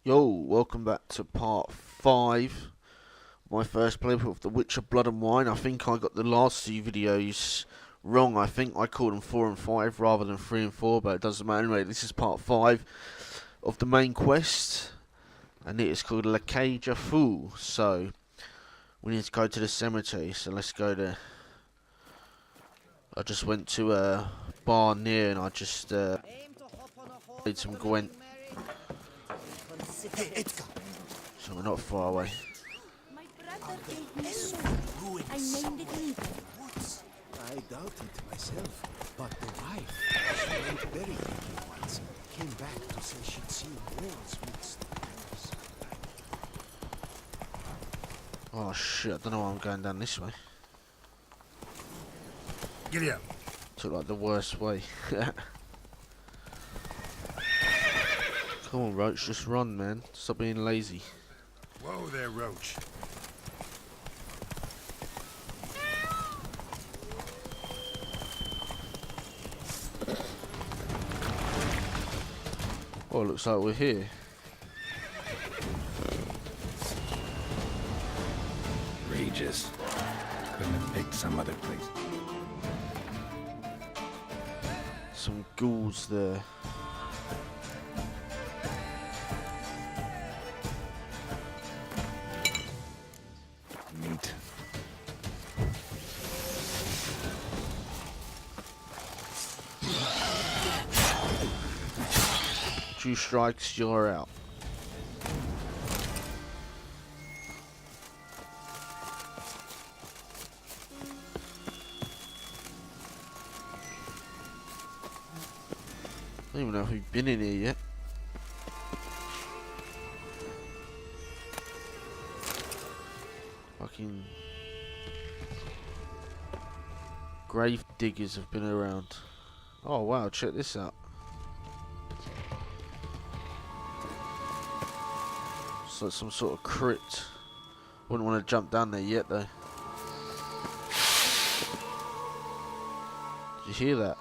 Yo, welcome back to part 5. My first playthrough of The Witcher Blood and Wine. I think I got the last two videos wrong. I think I called them 4 and 5 rather than 3 and 4, but it doesn't matter anyway. This is part 5 of the main quest, and it is called Lachaiselongue. So, we need to go to the cemetery, so let's go there. I just went to a bar near and I just made some Gwent. So we're not far away. My brother gave me soul. I named it Regis. I doubt it myself, but the wife, she went very quickly once, came back to say she'd seen walls with stairs. Oh shit, I don't know why I'm going down this way. Giddy up. Took like the worst way. Come on, Roach, just run, man. Stop being lazy. Whoa there, Roach. Oh, looks like we're here. Regis. Couldn't have picked some other place. Some ghouls there. Neat. Two strikes, you're out. I don't even know if we've been in here yet. Fucking grave diggers have been around. Oh wow, check this out. It's like some sort of crypt. Wouldn't want to jump down there yet though. Did you hear that?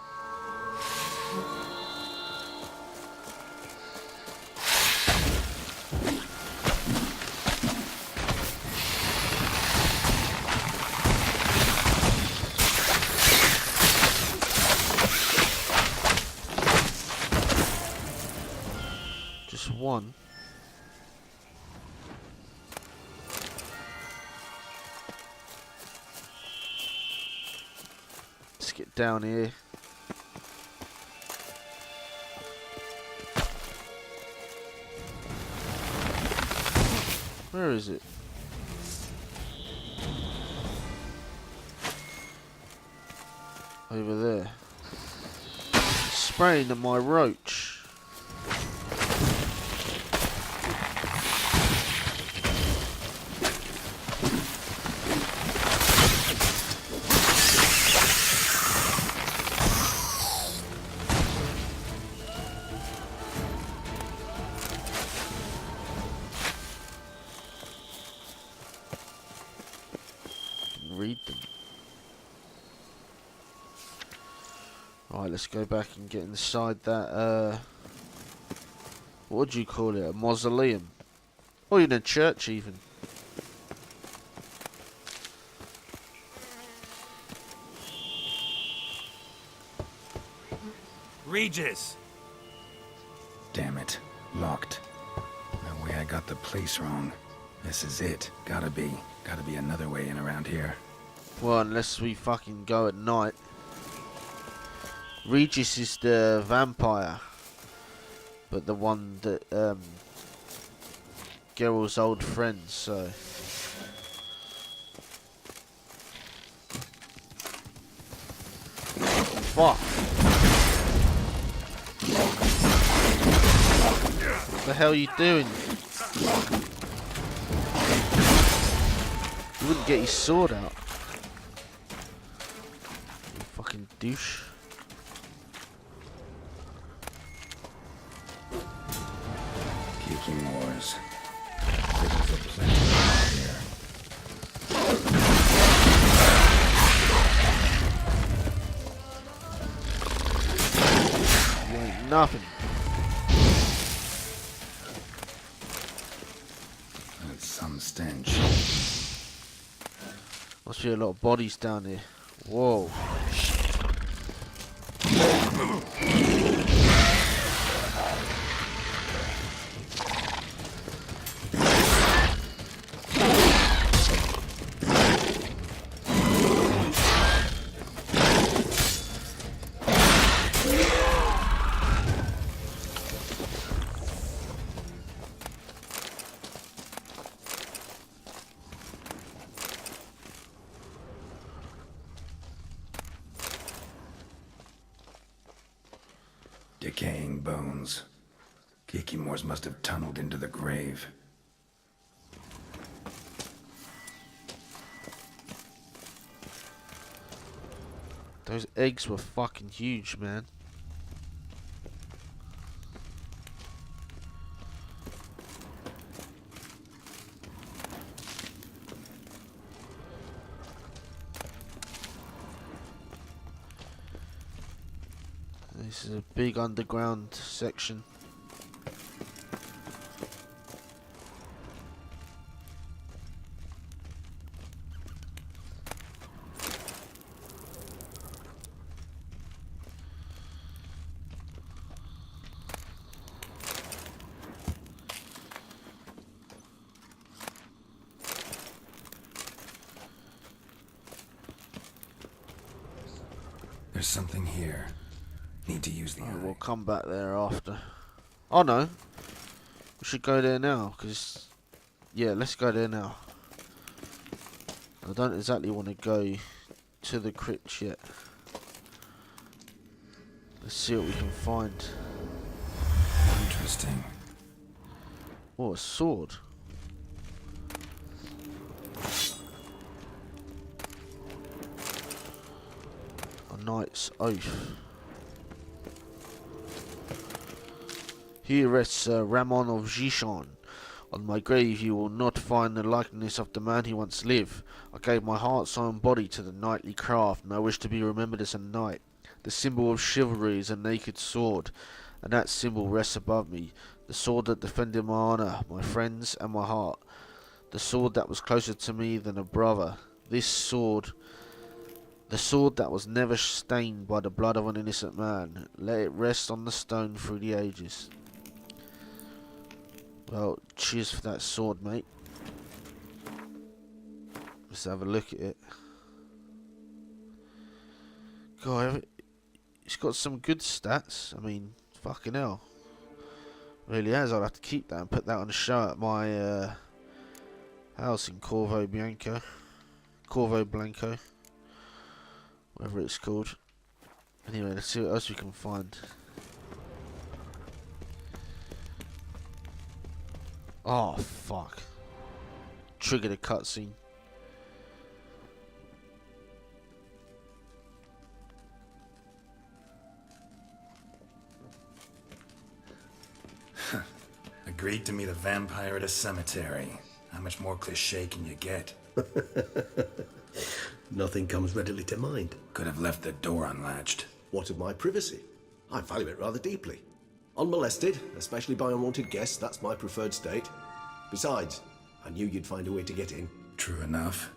Just one. Let's get down here. Where is it? Over there. Spraying at my roach. Read them. Alright, let's go back and get inside that, what would you call it? A mausoleum? Or in a church even. Regis! Damn it. Locked. No way I got the place wrong. This is it. Gotta be another way in around here. Well, unless we fucking go at night. Regis is the vampire. But the one that, Geralt's old friend, so. Fuck. What the hell are you doing? You wouldn't get his sword out. You fucking douche. Kicking wars. There's a plenty around here. You ain't nothing. stench. Must be a lot of bodies down here. Whoa. Decaying bones. Kikimores must have tunneled into the grave. Those eggs were fucking huge, man. This is a big underground section. There's something here. Need to use the eye. We'll come back there after. Oh no, we should go there now, because yeah, let's go there now. I don't exactly want to go to the crypt yet. Let's see what we can find. Interesting. Oh, a sword. A knight's oath. Here rests Ramon of Gishan. On my grave you will not find the likeness of the man who once lived. I gave my heart, soul and body to the knightly craft, and I wish to be remembered as a knight. The symbol of chivalry is a naked sword, and that symbol rests above me. The sword that defended my honour, my friends and my heart. The sword that was closer to me than a brother. This sword, the sword that was never stained by the blood of an innocent man. Let it rest on the stone through the ages. Well, cheers for that sword, mate. Let's have a look at it. God, it's got some good stats. I mean, fucking hell. Really has. I'll have to keep that and put that on a show at my house in Corvo Blanco. Whatever it's called. Anyway, let's see what else we can find. Oh, fuck. Triggered a cutscene. Agreed to meet a vampire at a cemetery. How much more cliché can you get? Nothing comes readily to mind. Could have left the door unlatched. What of my privacy? I value it rather deeply. Unmolested, especially by unwanted guests, that's my preferred state. Besides, I knew you'd find a way to get in. True enough.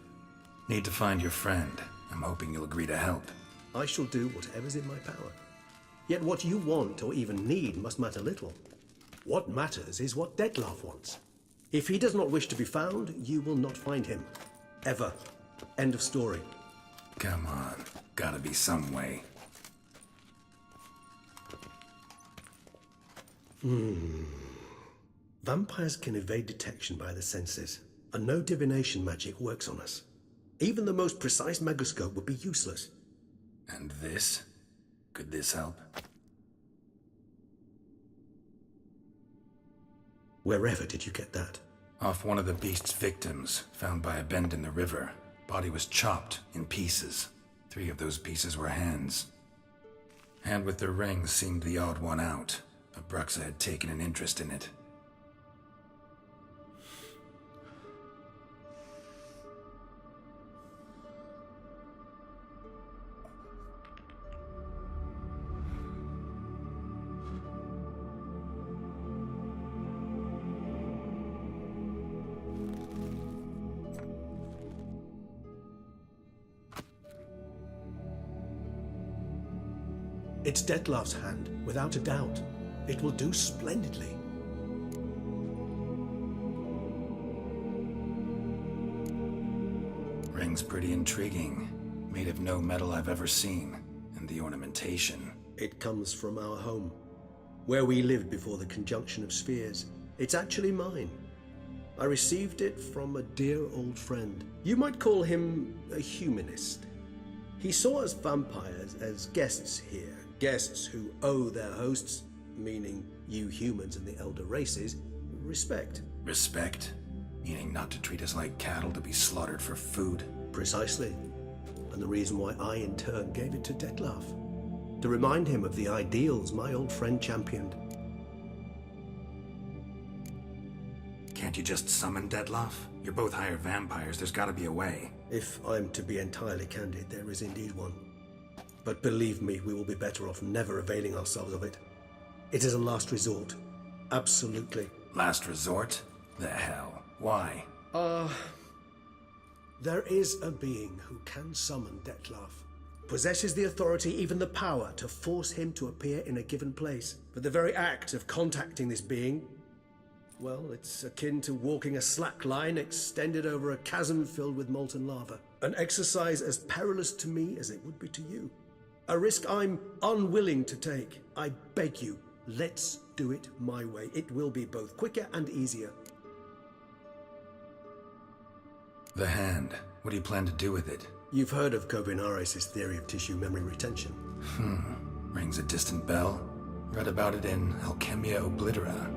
Need to find your friend. I'm hoping you'll agree to help. I shall do whatever's in my power. Yet what you want or even need must matter little. What matters is what Dettlaff wants. If he does not wish to be found, you will not find him. Ever. End of story. Come on. Gotta be some way. Vampires can evade detection by the senses, and no divination magic works on us. Even the most precise megoscope would be useless. And this? Could this help? Wherever did you get that? Off one of the beast's victims, found by a bend in the river. Body was chopped in pieces. 3 of those pieces were hands. Hand with the ring seemed the odd one out. Abruxa had taken an interest in it. It's Dettlaff's hand, without a doubt. It will do splendidly. Ring's pretty intriguing. Made of no metal I've ever seen. And the ornamentation. It comes from our home, where we lived before the conjunction of spheres. It's actually mine. I received it from a dear old friend. You might call him a humanist. He saw us vampires as guests here, guests who owe their hosts, meaning you humans and the elder races, respect. Respect? Meaning not to treat us like cattle to be slaughtered for food? Precisely. And the reason why I in turn gave it to Dettlaff. To remind him of the ideals my old friend championed. Can't you just summon Dettlaff? You're both hired vampires, there's gotta be a way. If I'm to be entirely candid, there is indeed one. But believe me, we will be better off never availing ourselves of it. It is a last resort. Absolutely. Last resort? The hell? Why? There is a being who can summon Dettlaff. Possesses the authority, even the power, to force him to appear in a given place. But the very act of contacting this being, well, it's akin to walking a slack line extended over a chasm filled with molten lava. An exercise as perilous to me as it would be to you. A risk I'm unwilling to take. I beg you, let's do it my way. It will be both quicker and easier. The hand. What do you plan to do with it? You've heard of Cauldron's theory of tissue memory retention. Rings a distant bell. Read about it in Alchemia Oblitera.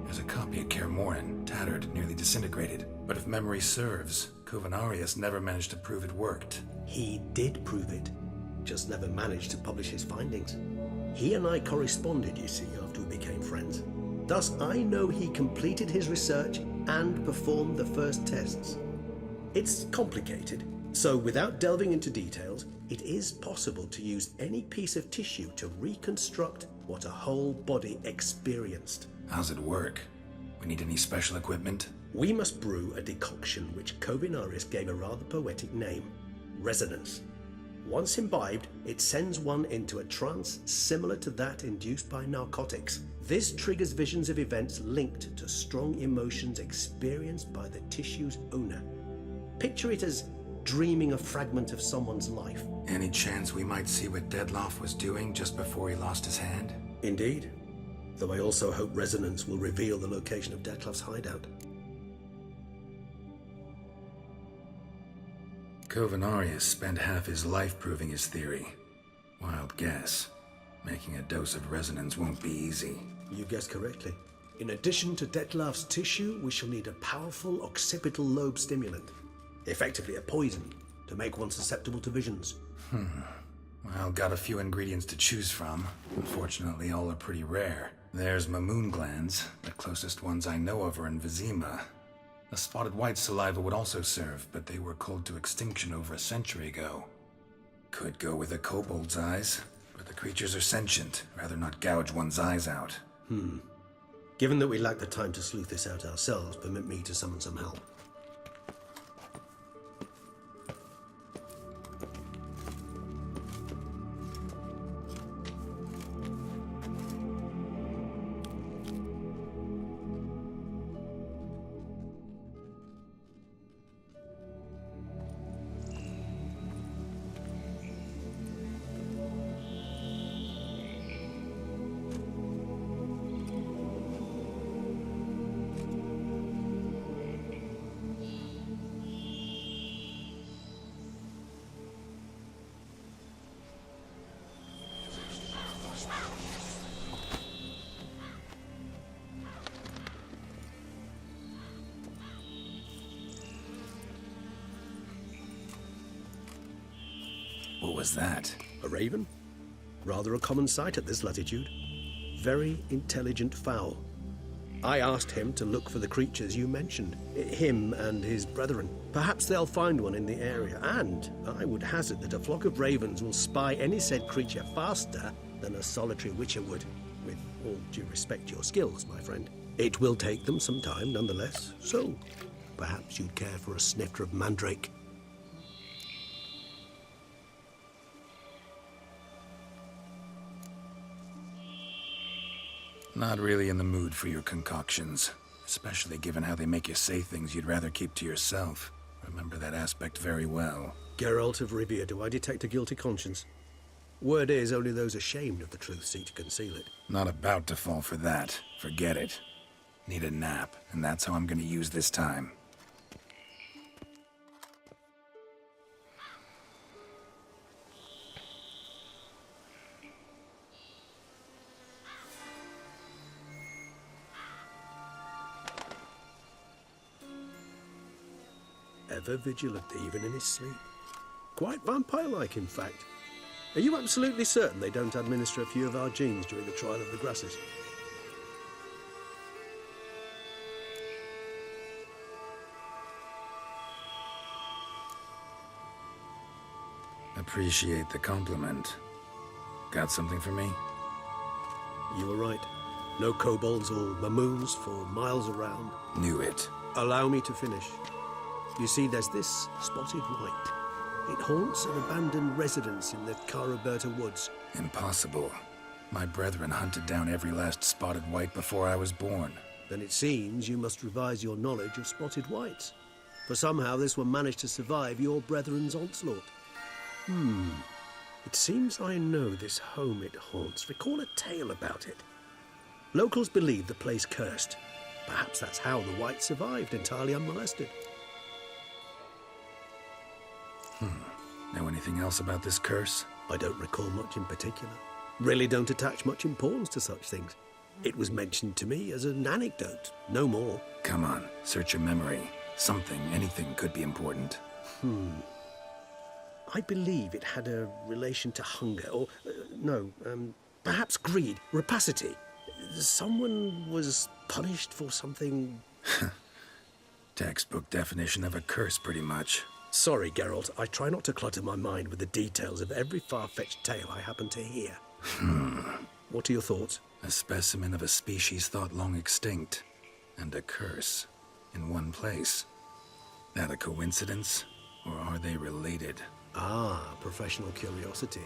There's a copy of Kaer tattered, nearly disintegrated. But if memory serves, Cauldron never managed to prove it worked. He did prove it, just never managed to publish his findings. He and I corresponded, you see, after we became friends. Thus, I know he completed his research and performed the first tests. It's complicated, so without delving into details, it is possible to use any piece of tissue to reconstruct what a whole body experienced. How's it work? We need any special equipment? We must brew a decoction which Cauldron gave a rather poetic name, resonance. Once imbibed, it sends one into a trance similar to that induced by narcotics. This triggers visions of events linked to strong emotions experienced by the tissue's owner. Picture it as dreaming a fragment of someone's life. Any chance we might see what Dettlaff was doing just before he lost his hand? Indeed. Though I also hope resonance will reveal the location of Dettlaff's hideout. Cauldron spent half his life proving his theory. Wild guess. Making a dose of resonance won't be easy. You guessed correctly. In addition to Dettlaff's tissue, we shall need a powerful occipital lobe stimulant. Effectively a poison, to make one susceptible to visions. Well, got a few ingredients to choose from. Unfortunately, all are pretty rare. There's Mamoon glands. The closest ones I know of are in Vizima. A spotted white saliva would also serve, but they were culled to extinction over a century ago. Could go with a kobold's eyes, but the creatures are sentient. Rather not gouge one's eyes out. Given that we lack the time to sleuth this out ourselves, permit me to summon some help. What was that? A raven? Rather a common sight at this latitude. Very intelligent fowl. I asked him to look for the creatures you mentioned, him and his brethren. Perhaps they'll find one in the area, and I would hazard that a flock of ravens will spy any said creature faster than a solitary witcher would. With all due respect to your skills, my friend. It will take them some time, nonetheless, so perhaps you'd care for a snifter of mandrake. Not really in the mood for your concoctions, especially given how they make you say things you'd rather keep to yourself. Remember that aspect very well. Geralt of Rivia, do I detect a guilty conscience? Word is, only those ashamed of the truth seek to conceal it. Not about to fall for that. Forget it. Need a nap, and that's how I'm gonna use this time. Ever vigilant, even in his sleep. Quite vampire-like, in fact. Are you absolutely certain they don't administer a few of our genes during the trial of the grasses? Appreciate the compliment. Got something for me? You were right. No kobolds or mamoons for miles around. Knew it. Allow me to finish. You see, there's this spotted white. It haunts an abandoned residence in the Caraberta woods. Impossible. My brethren hunted down every last spotted white before I was born. Then it seems you must revise your knowledge of spotted whites. For somehow this one managed to survive your brethren's onslaught. It seems I know this home it haunts. Recall a tale about it. Locals believe the place cursed. Perhaps that's how the whites survived entirely unmolested. Know anything else about this curse? I don't recall much in particular. Really don't attach much importance to such things. It was mentioned to me as an anecdote, no more. Come on, search your memory. Something, anything could be important. I believe it had a relation to hunger, or, perhaps greed, rapacity. Someone was punished for something... Textbook definition of a curse, pretty much. Sorry, Geralt, I try not to clutter my mind with the details of every far-fetched tale I happen to hear. What are your thoughts? A specimen of a species thought long extinct, and a curse, in one place. That a coincidence, or are they related? Ah, professional curiosity.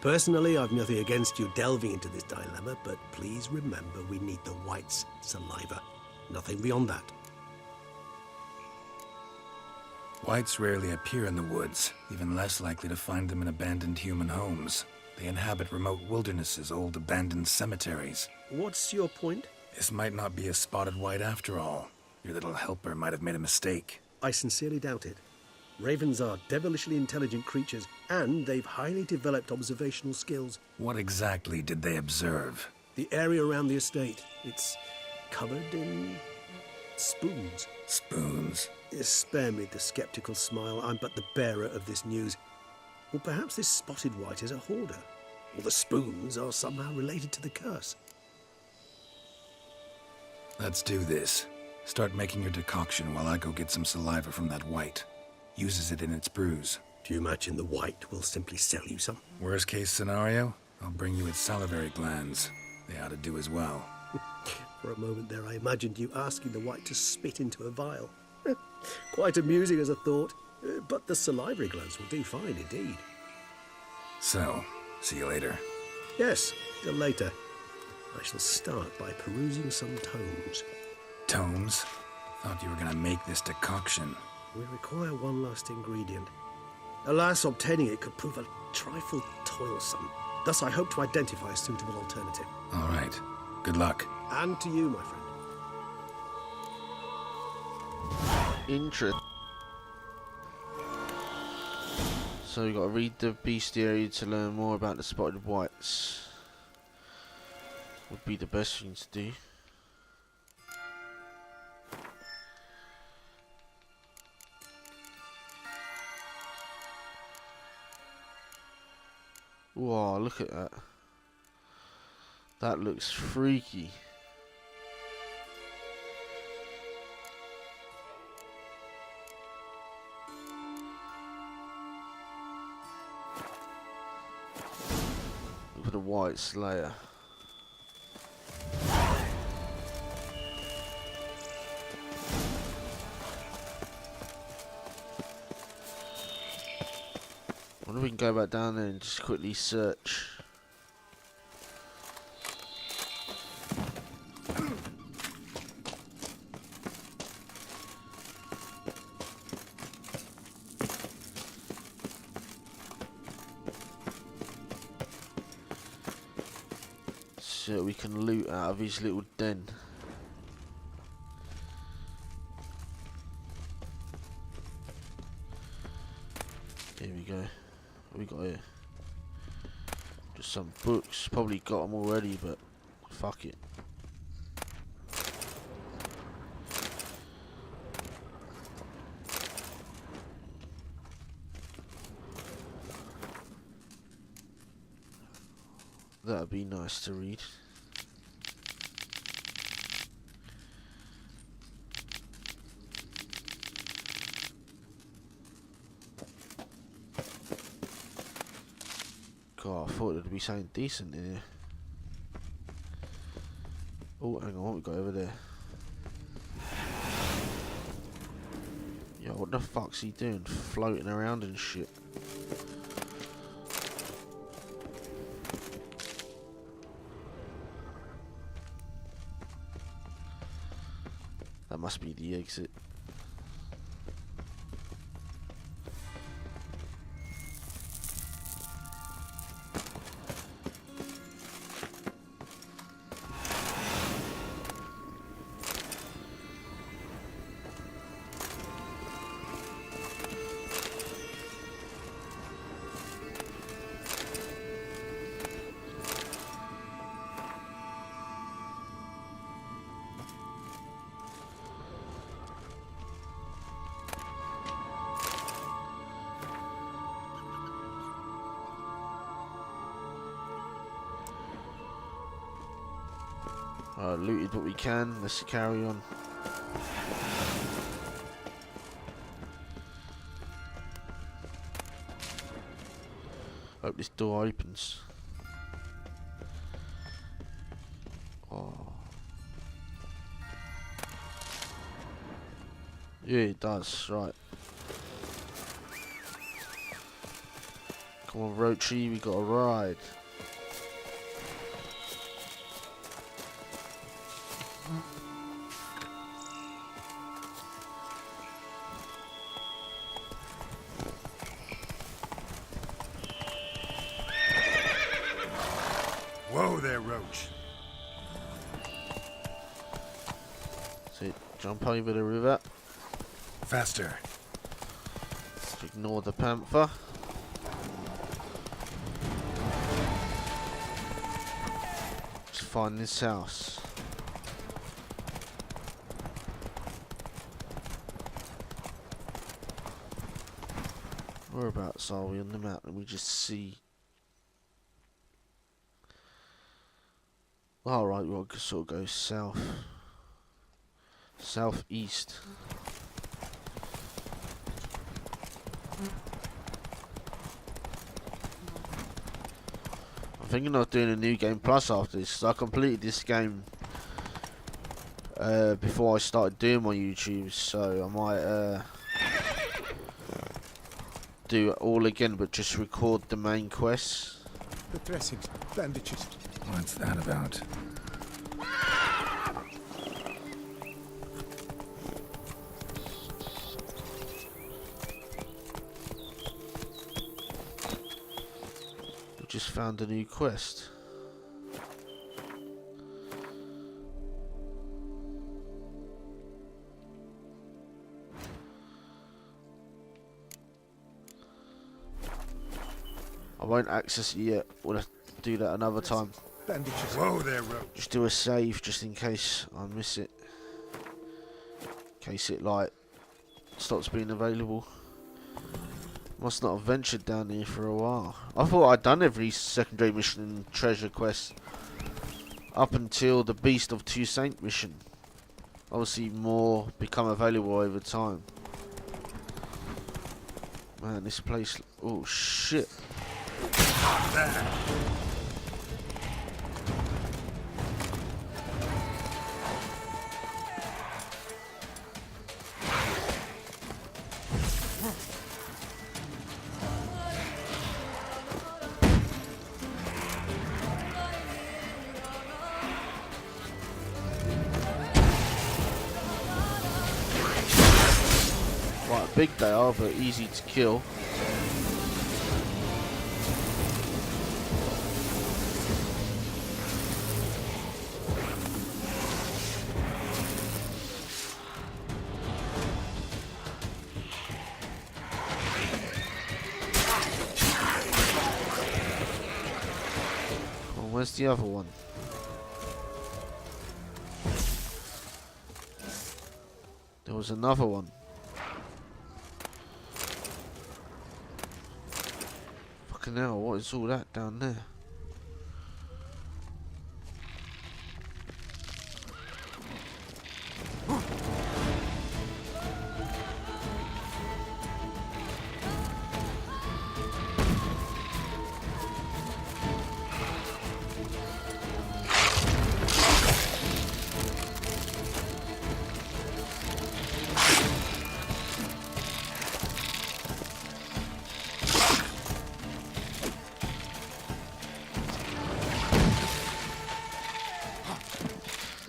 Personally, I've nothing against you delving into this dilemma, but please remember we need the whites' saliva. Nothing beyond that. Whites rarely appear in the woods, even less likely to find them in abandoned human homes. They inhabit remote wildernesses, old abandoned cemeteries. What's your point? This might not be a spotted white after all. Your little helper might have made a mistake. I sincerely doubt it. Ravens are devilishly intelligent creatures, and they've highly developed observational skills. What exactly did they observe? The area around the estate, it's covered in spoons. Spoons? Spare me the skeptical smile. I'm but the bearer of this news. Or perhaps this spotted white is a hoarder. Or the spoons are somehow related to the curse. Let's do this. Start making your decoction while I go get some saliva from that white. Uses it in its brews. Do you imagine the white will simply sell you some? Worst case scenario, I'll bring you its salivary glands. They ought to do as well. For a moment there, I imagined you asking the white to spit into a vial. Quite amusing as a thought, but the salivary glands will do fine indeed. So, see you later. Yes, till later. I shall start by perusing some tomes. Tomes? Thought you were gonna make this decoction. We require one last ingredient. Alas, obtaining it could prove a trifle toilsome. Thus, I hope to identify a suitable alternative. All right. Good luck. And to you, my friend. Interest. So you got to read the bestiary to learn more about the spotted whites. Would be the best thing to do. Wow, look at that. That looks freaky. Look at the white Slayer. I wonder if we can go back down there and just quickly search. so we can loot out of his little den. Here we go. What we got here? Just some books. Probably got them already, but fuck it. That'd be nice to read. God, I thought there'd be something decent in here. Oh, hang on, what we got over there? Yo, what the fuck's he doing? Floating around and shit. That must be the exit. Looted what we can, let's carry on. Hope this door opens. Oh. Yeah, it does, right. Come on, Roachy, we got a ride. Whoa there, Roach. So jump over the river. Faster. Ignore the panther. Let's find this house. Whereabouts are we on the map? Let me just see. Alright, we'll sort of go south. Southeast. I'm thinking of doing a new game plus after this, because I completed this game before I started doing my YouTube, so I might do it all again, but just record the main quests. The dressings, bandages. What's that about? We just found a new quest. I won't access it yet. We'll have to do that another time. Bandages. Whoa there, Roach. Just do a save just in case I miss it. In case it like stops being available. Must not have ventured down here for a while. I thought I'd done every secondary mission and treasure quest up until the Beast of Toussaint mission. Obviously more become available over time. Man, this place... Oh shit. There. Quite big they are, but easy to kill. Where's the other one? There was another one. Fucking hell, what is all that down there?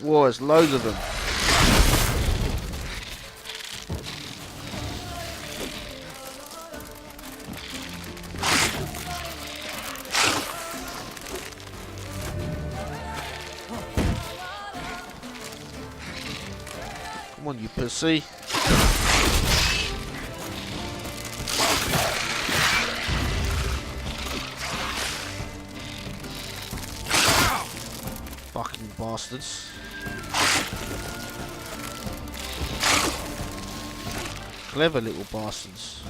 Whoa, there's loads of them. Come on, you pussy. Fucking bastards. Clever little bastards.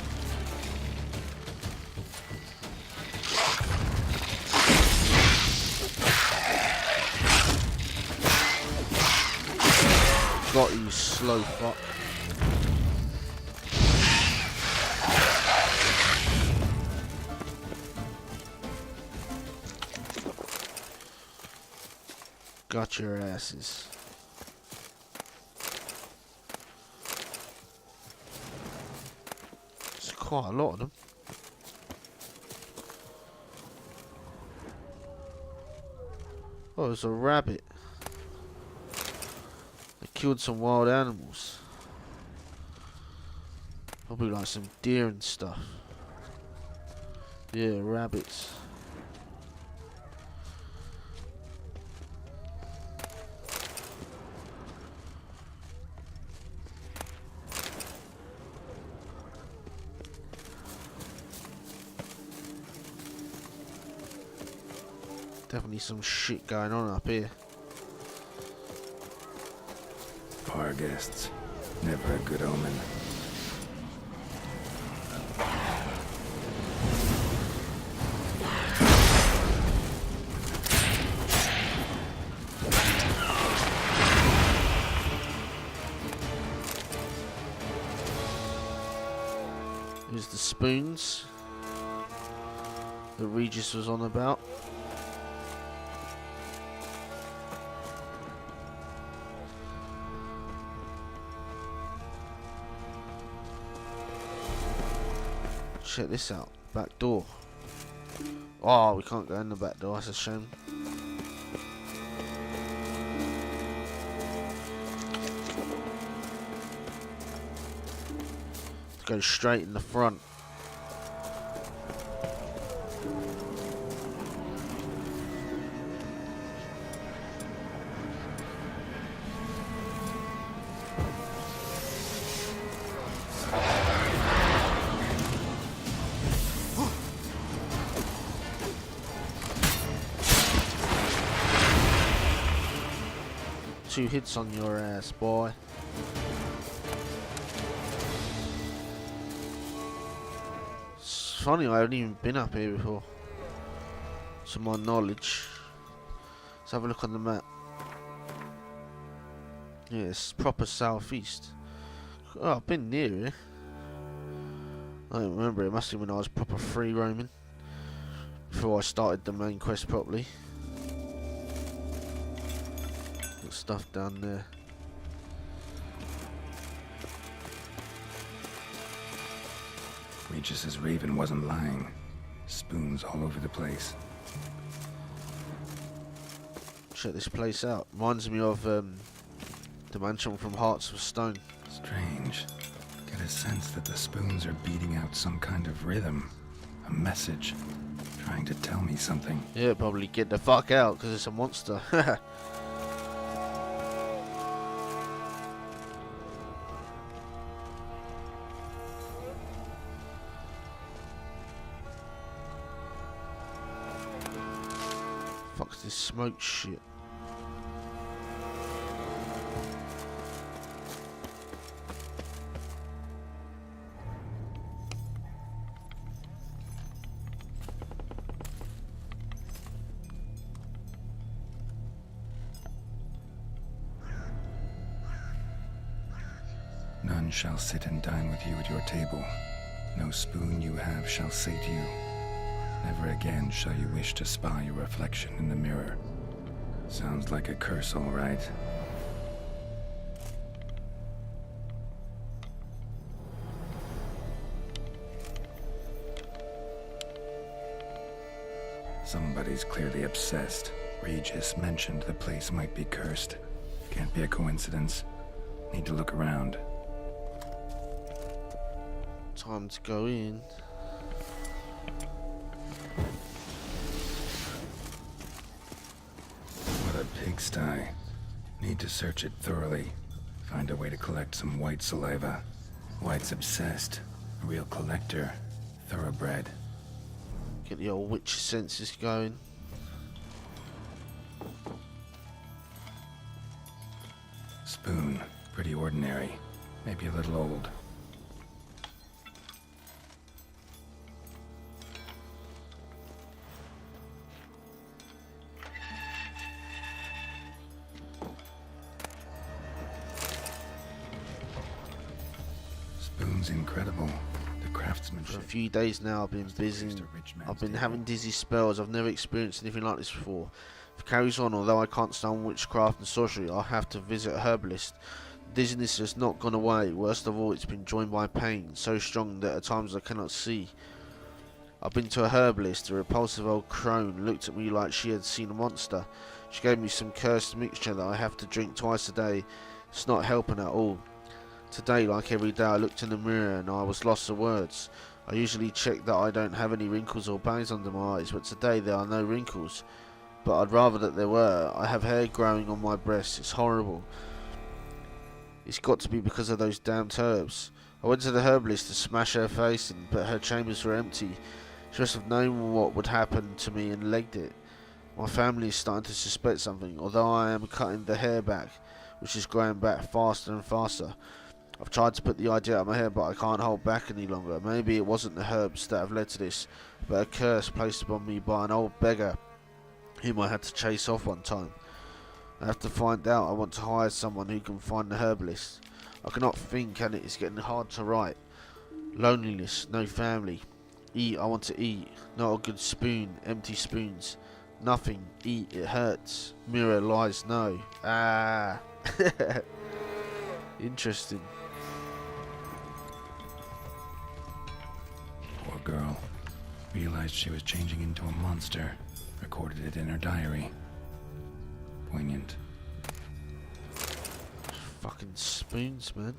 Got you, slow fuck. Got your asses. There's quite a lot of them. Oh, there's a rabbit. They killed some wild animals. Probably like some deer and stuff. Yeah, rabbits. Definitely some shit going on up here. Bar guests. Never a good omen. Here's the spoons that Regis was on about. Check this out. Back door. Oh, we can't go in the back door. That's a shame. Go straight in the front. Two hits on your ass, boy. It's funny, I haven't even been up here before, to my knowledge. Let's have a look on the map. Yeah, it's proper southeast. Oh, I've been near here. I don't remember, it must have been when I was proper free roaming, before I started the main quest properly. Stuff down there. Regis's raven wasn't lying. Spoons all over the place. Check this place out. Reminds me of the mansion from Hearts of Stone. Strange. Get a sense that the spoons are beating out some kind of rhythm. A message. Trying to tell me something. Yeah, probably get the fuck out because it's a monster. is this smoke shit? None shall sit and dine with you at your table. No spoon you have shall say to you, never again shall you wish to spy your reflection in the mirror. Sounds like a curse, all right. Somebody's clearly obsessed. Regis mentioned the place might be cursed. Can't be a coincidence. Need to look around. Time to go in. What a pigsty. Need to search it thoroughly. Find a way to collect some Wight saliva. Wight's obsessed. A real collector. Thoroughbred. Get the old witch senses going. Spoon. Pretty ordinary. Maybe a little old. Spoon's incredible. The For craftsmanship. a few days now I've been busy. I've been having dizzy spells. I've never experienced anything like this before. If it carries on, although I can't stand witchcraft and sorcery, I'll have to visit a herbalist. Dizziness has not gone away. Worst of all, it's been joined by pain, so strong that at times I cannot see. I've been to a herbalist. A repulsive old crone looked at me like she had seen a monster. She gave me some cursed mixture that I have to drink twice a day. It's not helping at all. Today, like every day, I looked in the mirror and I was lost for words. I usually check that I don't have any wrinkles or bags under my eyes, but today there are no wrinkles. But I'd rather that there were. I have hair growing on my breasts. It's horrible. It's got to be because of those damned herbs. I went to the herbalist to smash her face in, but her chambers were empty. She must have known what would happen to me and legged it. My family is starting to suspect something, although I am cutting the hair back, which is growing back faster and faster. I've tried to put the idea out of my head, but I can't hold back any longer. Maybe it wasn't the herbs that have led to this, but a curse placed upon me by an old beggar whom I had to chase off one time. I have to find out. I want to hire someone who can find the herbalist. I cannot think, and it is getting hard to write. Loneliness, no family. Eat, I want to eat. Not a good spoon, empty spoons. Nothing, eat, it hurts. Mirror lies, no. Ah. Interesting. Poor girl. Realized she was changing into a monster. Recorded it in her diary. Poignant. Fucking spoons, man.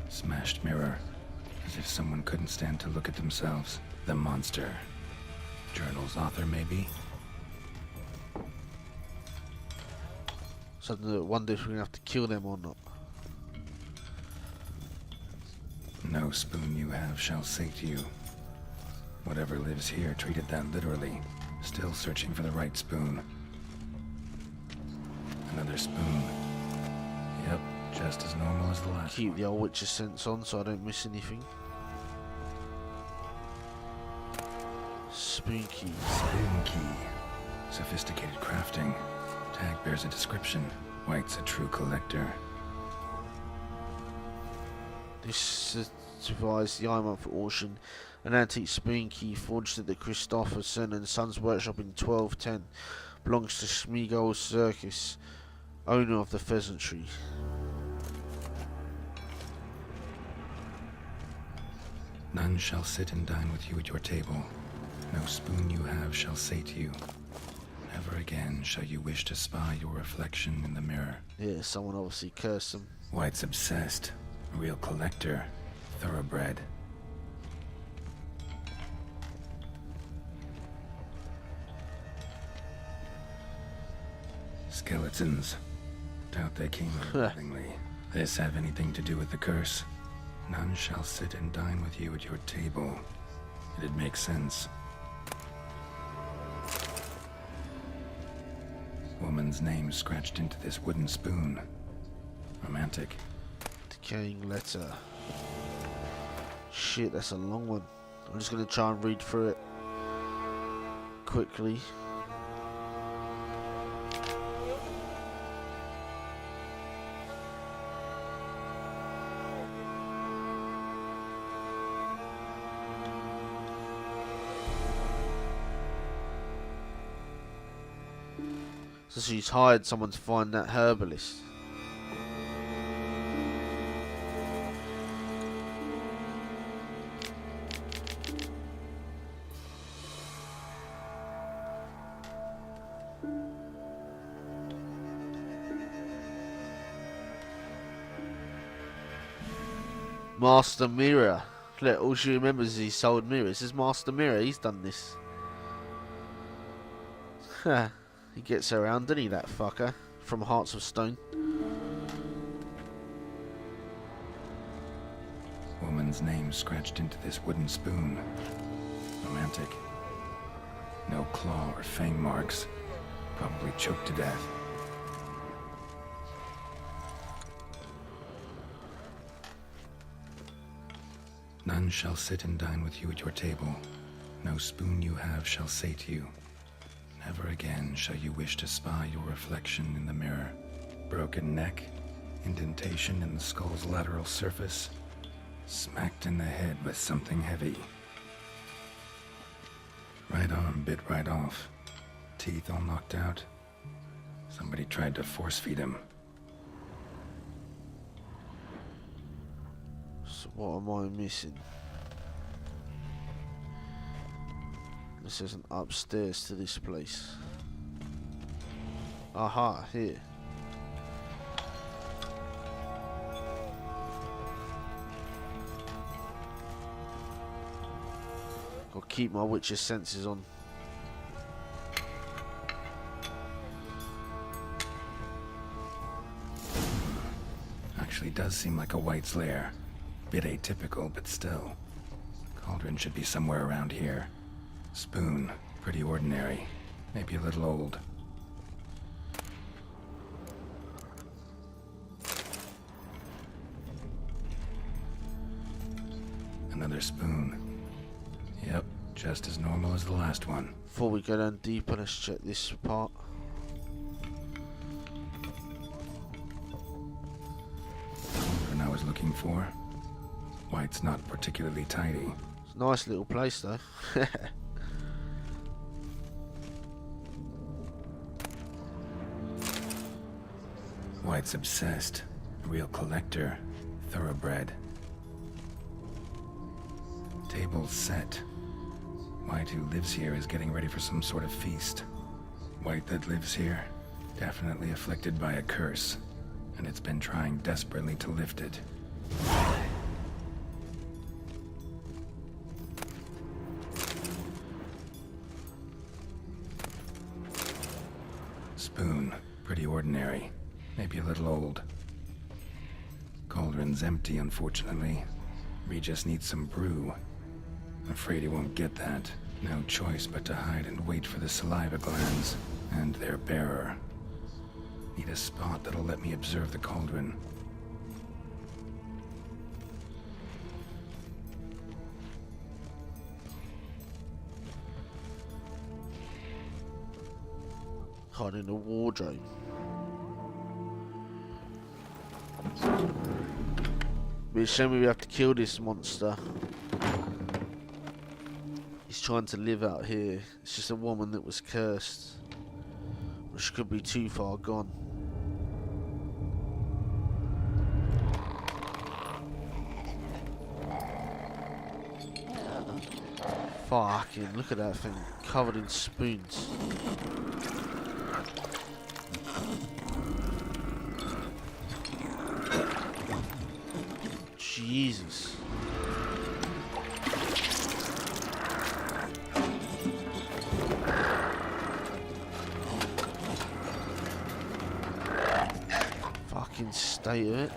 Smashed mirror. As if someone couldn't stand to look at themselves. The monster. Journal's author, maybe? So I wonder if we're gonna have to kill them or not. No spoon you have shall say to you. Whatever lives here treated that literally. Still searching for the right spoon. Another spoon. Yep, just as normal as the last Keep one. the old witch's sense on so I don't miss anything. Spoon key. Spoon key. Sophisticated crafting. Tag bears a description. Wight's a true collector. This certifies the Iron for auction. An antique spoon key forged at the Christopherson and Sons workshop in 1210. Belongs to Schmiegel Circus, owner of the Pheasantry. None shall sit and dine with you at your table. No spoon you have shall say to you, never again shall you wish to spy your reflection in the mirror. Yeah, someone obviously cursed them. Wight's obsessed. A real collector. Thoroughbred. Skeletons. Doubt they came willingly. This have anything to do with the curse? None shall sit and dine with you at your table. It'd make sense. Woman's name scratched into this wooden spoon. Romantic. Decaying letter. Shit, that's a long one. I'm just gonna try and read through it quickly. So she's hired someone to find that herbalist. Master Mirror. Look, all she remembers is he sold mirrors. This is Master Mirror. He's done this. He gets around, doesn't he, that fucker? From Hearts of Stone. Woman's name scratched into this wooden spoon. Romantic. No claw or fang marks. Probably choked to death. None shall sit and dine with you at your table. No spoon you have shall say to you, never again shall you wish to spy your reflection in the mirror. Broken neck, indentation in the skull's lateral surface, smacked in the head with something heavy. Right arm bit right off, teeth all knocked out. Somebody tried to force feed him. So what am I missing? This isn't upstairs to this place. Aha, here. Gotta keep my witch's senses on. Actually does seem like a Wight's lair. Bit atypical, but still. Cauldron should be somewhere around here. Spoon, pretty ordinary. Maybe a little old. Another spoon. Yep, just as normal as the last one. Before we go down deeper, let's check this part. Cauldron I was looking for. Wight's not particularly tidy. It's a nice little place though. Wight's obsessed. A real collector. Thoroughbred. Table's set. Wight, who lives here, is getting ready for some sort of feast. Wight that lives here, definitely afflicted by a curse, and it's been trying desperately to lift it. Spoon, pretty ordinary. Maybe a little old. Cauldron's empty, unfortunately. Regis needs some brew. Afraid he won't get that. No choice but to hide and wait for the saliva glands and their bearer. Need a spot that'll let me observe the cauldron. Hide in the wardrobe. But it's showing me we have to kill this monster. He's trying to live out here. It's just a woman that was cursed. Which could be too far gone. Fucking look at that thing covered in spoons. Jesus. Fucking state of it.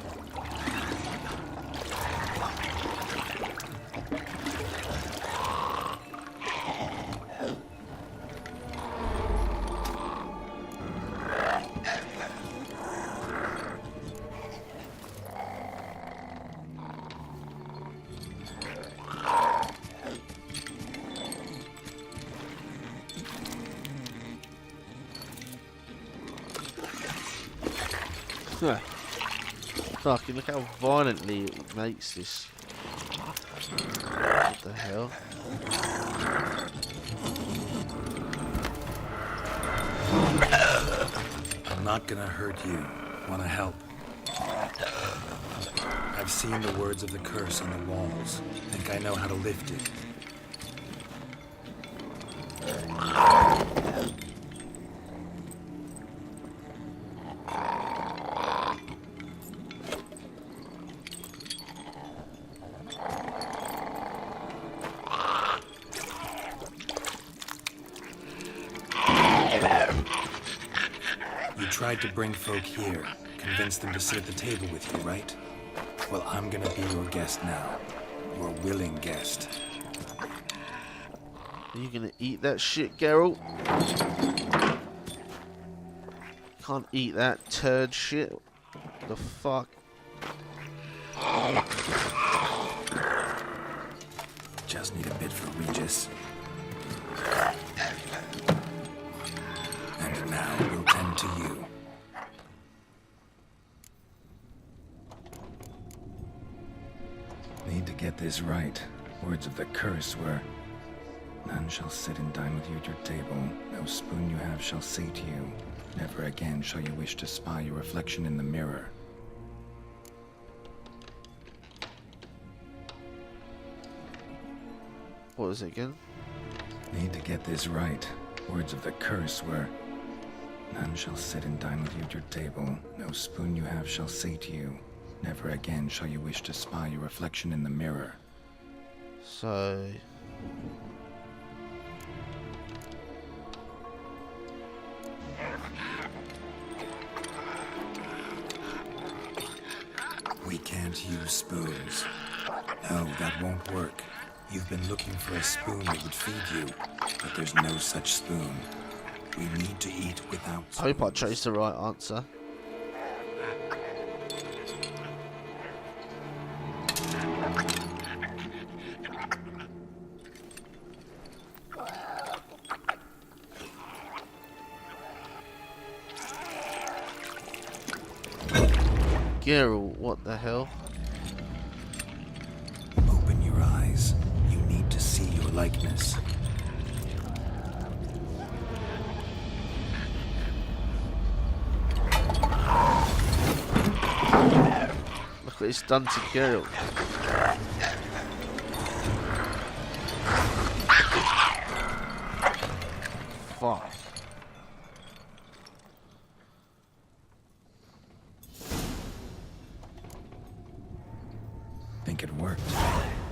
Fucking look how violently it makes this. What the hell? I'm not gonna hurt you. Wanna help? I've seen the words of the curse on the walls. Think I know how to lift it. You tried to bring folk here, convince them to sit at the table with you, right? Well, I'm gonna be your guest now. Your willing guest. Are you gonna eat that shit, Geralt? Can't eat that turd shit. The fuck? Just need a bit for Regis. And now we'll tend to you. Need to get this right. Words of the curse were, none shall sit and dine with you at your table. No spoon you have shall say to you, never again shall you wish to spy your reflection in the mirror. What was it again? Need to get this right. Words of the curse were, none shall sit and dine with you at your table. No spoon you have shall say to you, never again shall you wish to spy your reflection in the mirror. So... We can't use spoons. No, that won't work. You've been looking for a spoon that would feed you, but there's no such spoon. We need to eat without spoons. I hope I chose the right answer. Geralt, what the hell? Open your eyes. You need to see your likeness. Look what it's done to Geralt. Fuck. Think it worked.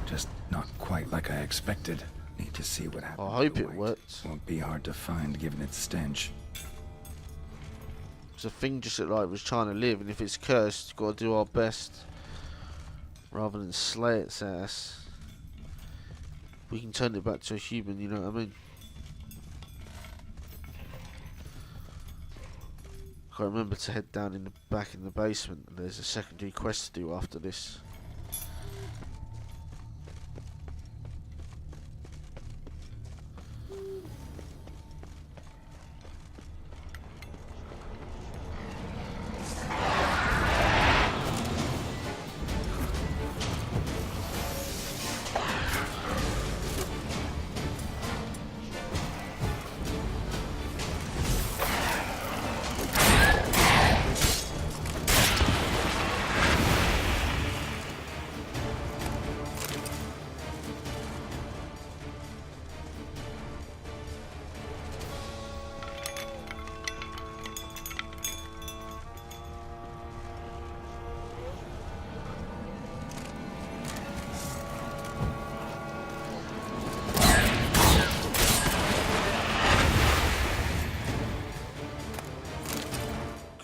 Just not quite like I expected. Need to see what happened. I hope to it Wight. worked. Won't be hard to find given its stench. The thing just looked like it was trying to live, and if it's cursed, got to do our best rather than slay its ass. We can turn it back to a human, you know what I mean? I remember to head down in the back in the basement. There's a secondary quest to do after this.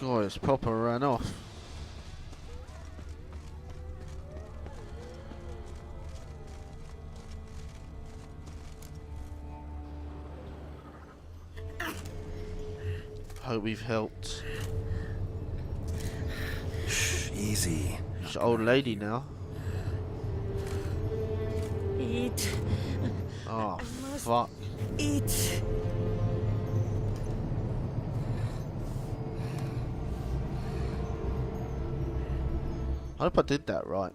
God, it's proper ran off. Hope we've helped. Shh, easy. She's an old lady now. Eat. Oh, I must fuck. Eat. I hope I did that right.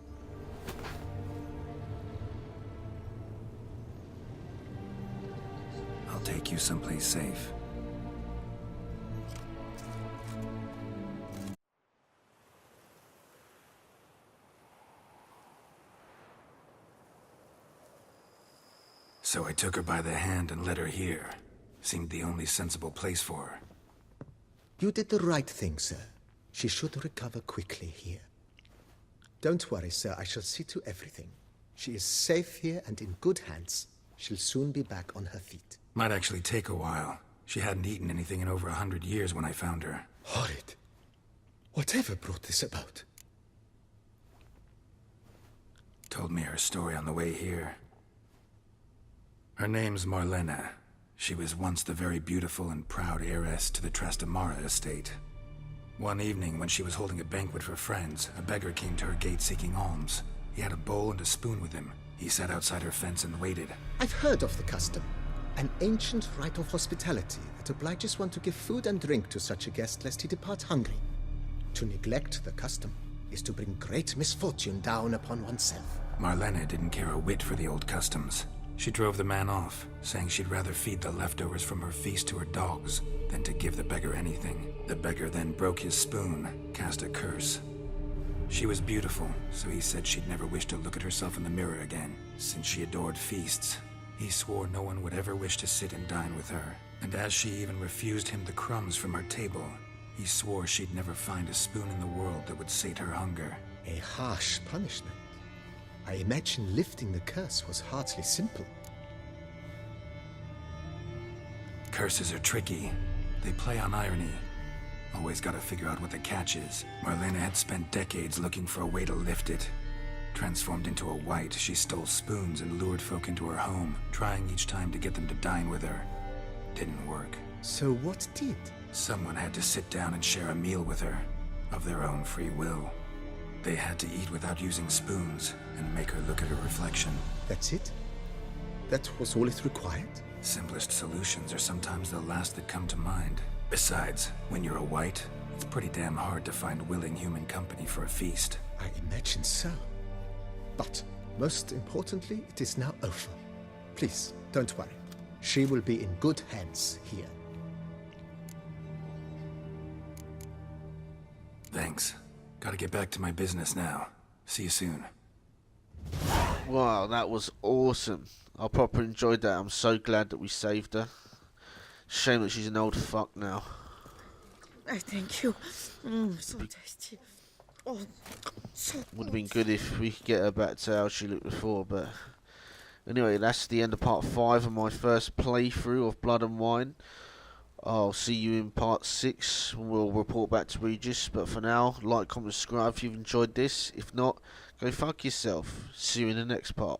I'll take you someplace safe. So I took her by the hand and led her here. Seemed the only sensible place for her. You did the right thing, sir. She should recover quickly here. Don't worry, sir. I shall see to everything. She is safe here and in good hands. She'll soon be back on her feet. Might actually take a while. She hadn't eaten anything in over 100 years when I found her. Horrid. Whatever brought this about? Told me her story on the way here. Her name's Marlena. She was once the very beautiful and proud heiress to the Trastamara estate. One evening, when she was holding a banquet for friends, a beggar came to her gate seeking alms. He had a bowl and a spoon with him. He sat outside her fence and waited. I've heard of the custom. An ancient rite of hospitality that obliges one to give food and drink to such a guest lest he depart hungry. To neglect the custom is to bring great misfortune down upon oneself. Marlena didn't care a whit for the old customs. She drove the man off, saying she'd rather feed the leftovers from her feast to her dogs than to give the beggar anything. The beggar then broke his spoon, cast a curse. She was beautiful, so he said she'd never wish to look at herself in the mirror again. Since she adored feasts, he swore no one would ever wish to sit and dine with her. And as she even refused him the crumbs from her table, he swore she'd never find a spoon in the world that would sate her hunger. A harsh punishment. I imagine lifting the curse was hardly simple. Curses are tricky. They play on irony. Always gotta figure out what the catch is. Marlena had spent decades looking for a way to lift it. Transformed into a wight, she stole spoons and lured folk into her home, trying each time to get them to dine with her. Didn't work. So what did? Someone had to sit down and share a meal with her, of their own free will. They had to eat without using spoons, and make her look at her reflection. That's it? That was all it required? Simplest solutions are sometimes the last that come to mind. Besides, when you're a wight, it's pretty damn hard to find willing human company for a feast. I imagine so. But, most importantly, it is now over. Please, don't worry. She will be in good hands here. Thanks. Gotta get back to my business now. See you soon. Wow, that was awesome. I proper enjoyed that. I'm so glad that we saved her. Shame that she's an old fuck now. Thank you. So tasty. Oh, so Would have been good if we could get her back to how she looked before, but anyway, that's the end of part 5 of my first playthrough of Blood and Wine. I'll see you in part 6 when we'll report back to Regis, but for now, like, comment, subscribe if you've enjoyed this. If not, go fuck yourself. See you in the next part.